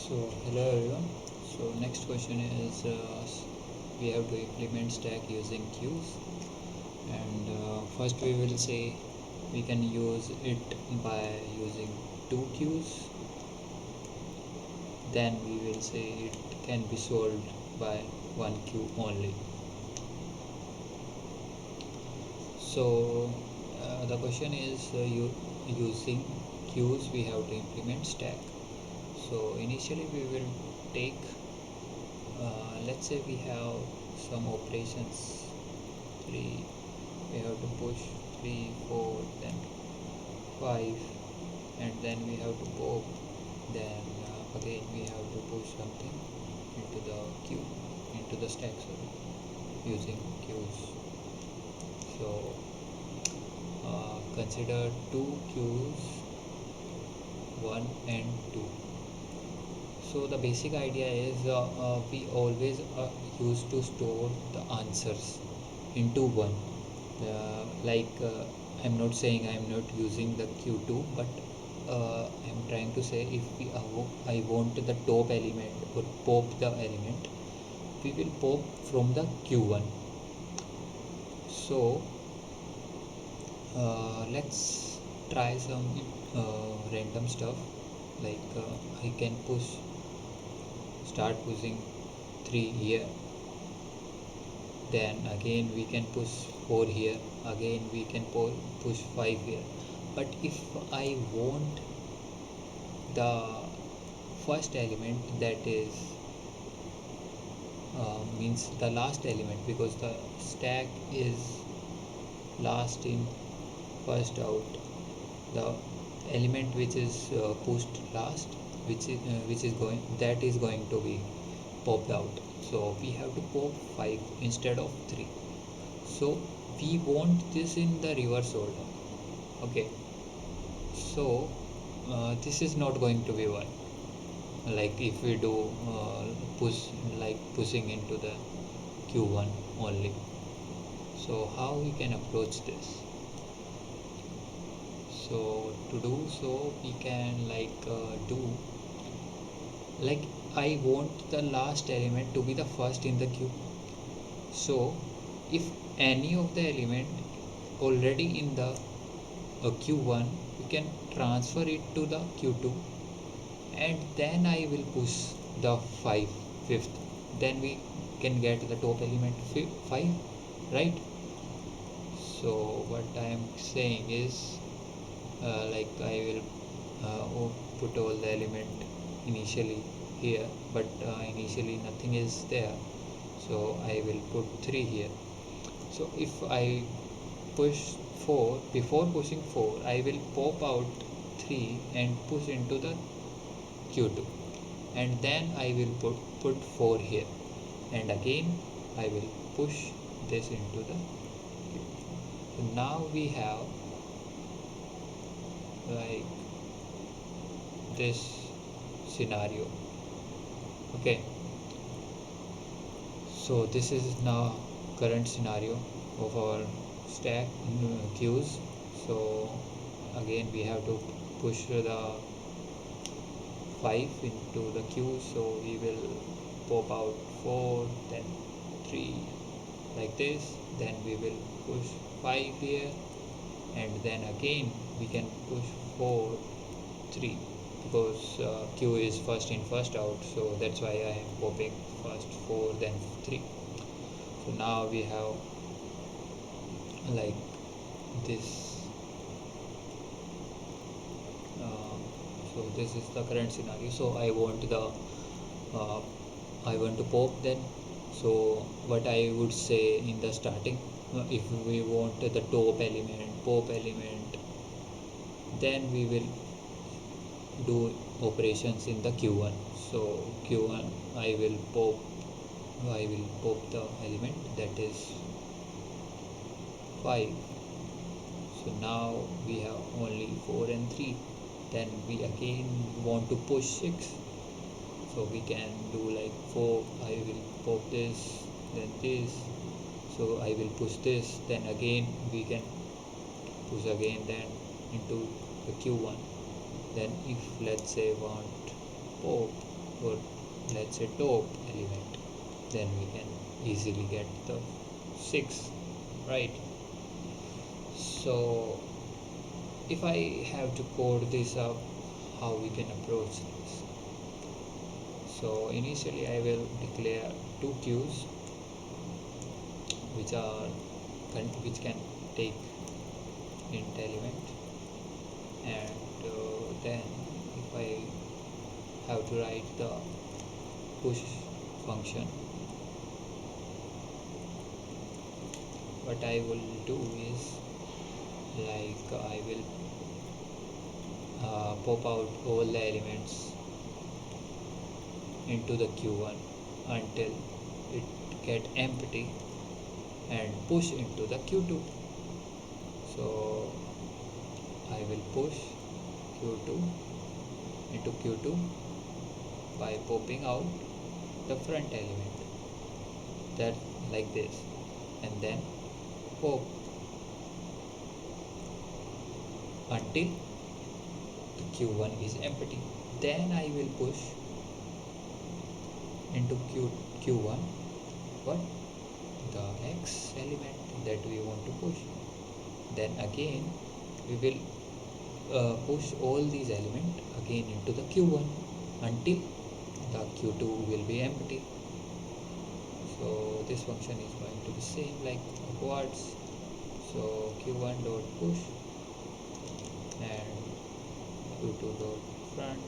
So hello everyone. So next question is we have to implement stack using queues, and first we will say we can use it by using two queues. Then we will say it can be solved by one queue only. So the question is using queues we have to implement stack. So initially we will take let's say we have some operations 3, we have to push 3 4 then 5, and then we have to pop, then again we have to push something into the queue, into the stack, sorry, using queues. So consider two queues 1 and 2. So the basic idea is we always used to store the answers into one. I'm not saying I'm not using the Q2, but I'm trying to say if I want the top element or pop the element, we will pop from the Q1. So let's try some random stuff, like I can start pushing 3 here, then again we can push 4 here, again we can push 5 here. But if I want the first element, that is means the last element, because the stack is last in first out, the element which is pushed last, which is going, that is going to be popped out. So we have to pop 5 instead of 3. So we want this in the reverse order. Okay, so this is not going to be 1, like if we do push, like pushing into the q1 only. So how we can approach this? So to do so, we can do like, I want the last element to be the first in the queue. So if any of the element already in the q1, we can transfer it to the q2, and then I will push the 5th, then we can get the top element 5, right? So what I am saying is like I will put all the element initially here, but initially nothing is there, so I will put 3 here. So if I push 4, before pushing 4 I will pop out 3 and push into the q2, and then I will put 4 here, and again I will push this into the q. So now we have like this scenario. Okay, so this is now current scenario of our stack queues. So again we have to push the 5 into the queue, so we will pop out 4, then 3, like this, then we will push 5 here, and then again we can push 4 3, because queue is first in first out, so that's why I am popping first 4 then 3. So now we have like this. So this is the current scenario. So I want to pop then. So what I would say in the starting, if we want the top element, pop element, then we will do operations in the q1. So q1 I will pop the element, that is 5. So now we have only 4 and 3. Then we again want to push 6, so we can do like 4, I will pop this, then this, so I will push this, then again we can push again then into the q1. Then if let's say want pop, or let's say top element, then we can easily get the 6, right? So if I have to code this up, how we can approach this? So initially I will declare two queues which are which can take int element, and then if I have to write the push function, what I will do is like I will pop out all the elements into the q1 until it get empty and push into the q2. So I will push q2 into q2 by popping out the front element, that like this, and then pop until the q1 is empty. Then I will push into q1 what the x element that we want to push. Then again we will push all these elements again into the q1 until the q2 will be empty. So this function is going to be same like upwards. So q1 dot push and q2 dot front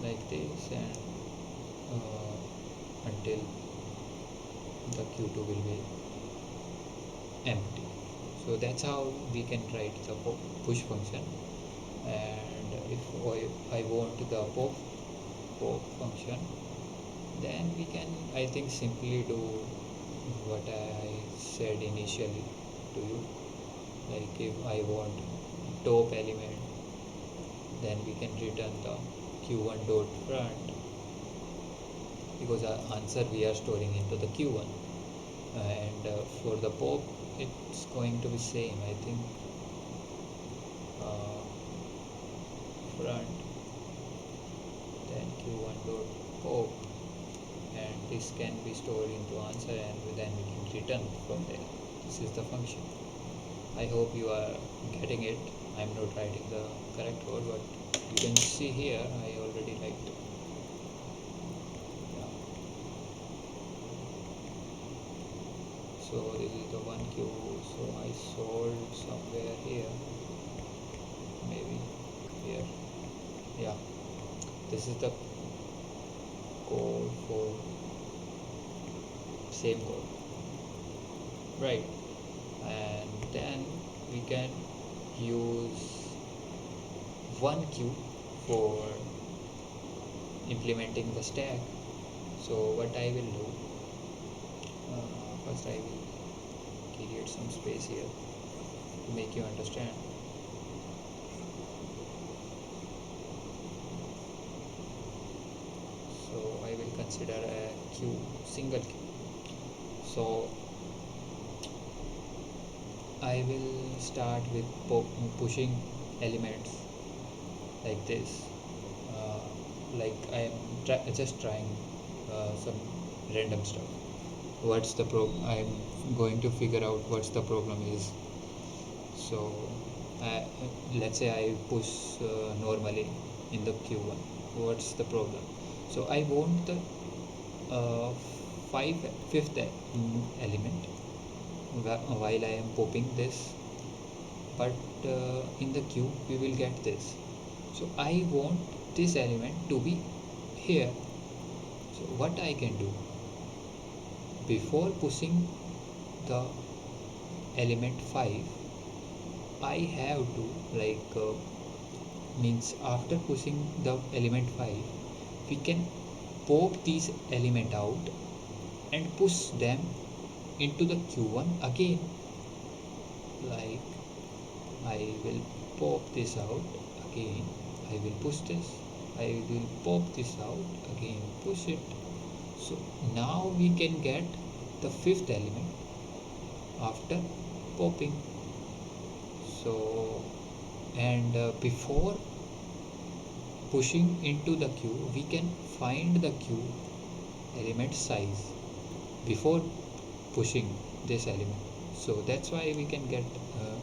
like this, and until the q2 will be empty. So that's how we can write the push function. And if I want the pop function, then we can, I think, simply do what I said initially to you. Like if I want top element, then we can return the q1 dot front, because our answer we are storing into the q1. And for the pop, it's going to be same, I think. Front, then q1 dot pop, and this can be stored into answer, and then we can return from there. This is the function. I hope you are getting it. I'm not writing the correct code, but you can see here I already liked it. Yeah. So this is the one queue, so I solved somewhere here, maybe here. Yeah, this is the code for same code, right? And then we can use one queue for implementing the stack. So what I will do, first I will create some space here to make you understand. So I will consider a queue, single queue. So I will start with pushing elements like this. Like I am just trying some random stuff. What's the problem? I'm going to figure out what's the problem is. So let's say I push normally in the q1. What's the problem? So I want the uh, fifth element while I am popping this, but in the queue we will get this. So I want this element to be here. So what I can do, before pushing the element 5, I have to means after pushing the element 5, we can pop these element out and push them into the q1 again. Like I will pop this out again, I will push this, I will pop this out again, push it. So now we can get the fifth element after popping. So and before pushing into the queue, we can find the queue element size before pushing this element. So that's why we can get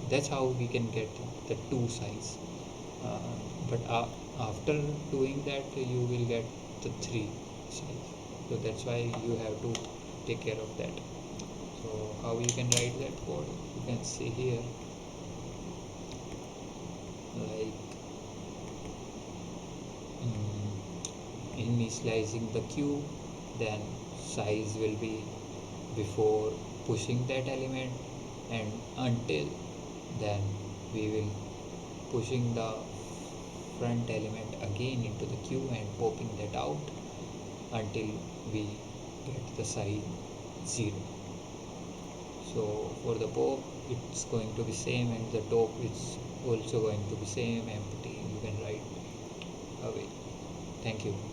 that's how we can get the 2 size. uh, but after doing that you will get the 3 size. So that's why you have to take care of that. So how you can write that code, you can see here, like initializing the queue, then size will be before pushing that element, and until then we will pushing the front element again into the queue and popping that out until we get the size 0. So for the pop it's going to be same, and the top is also going to be same empty, you can write away. Thank you.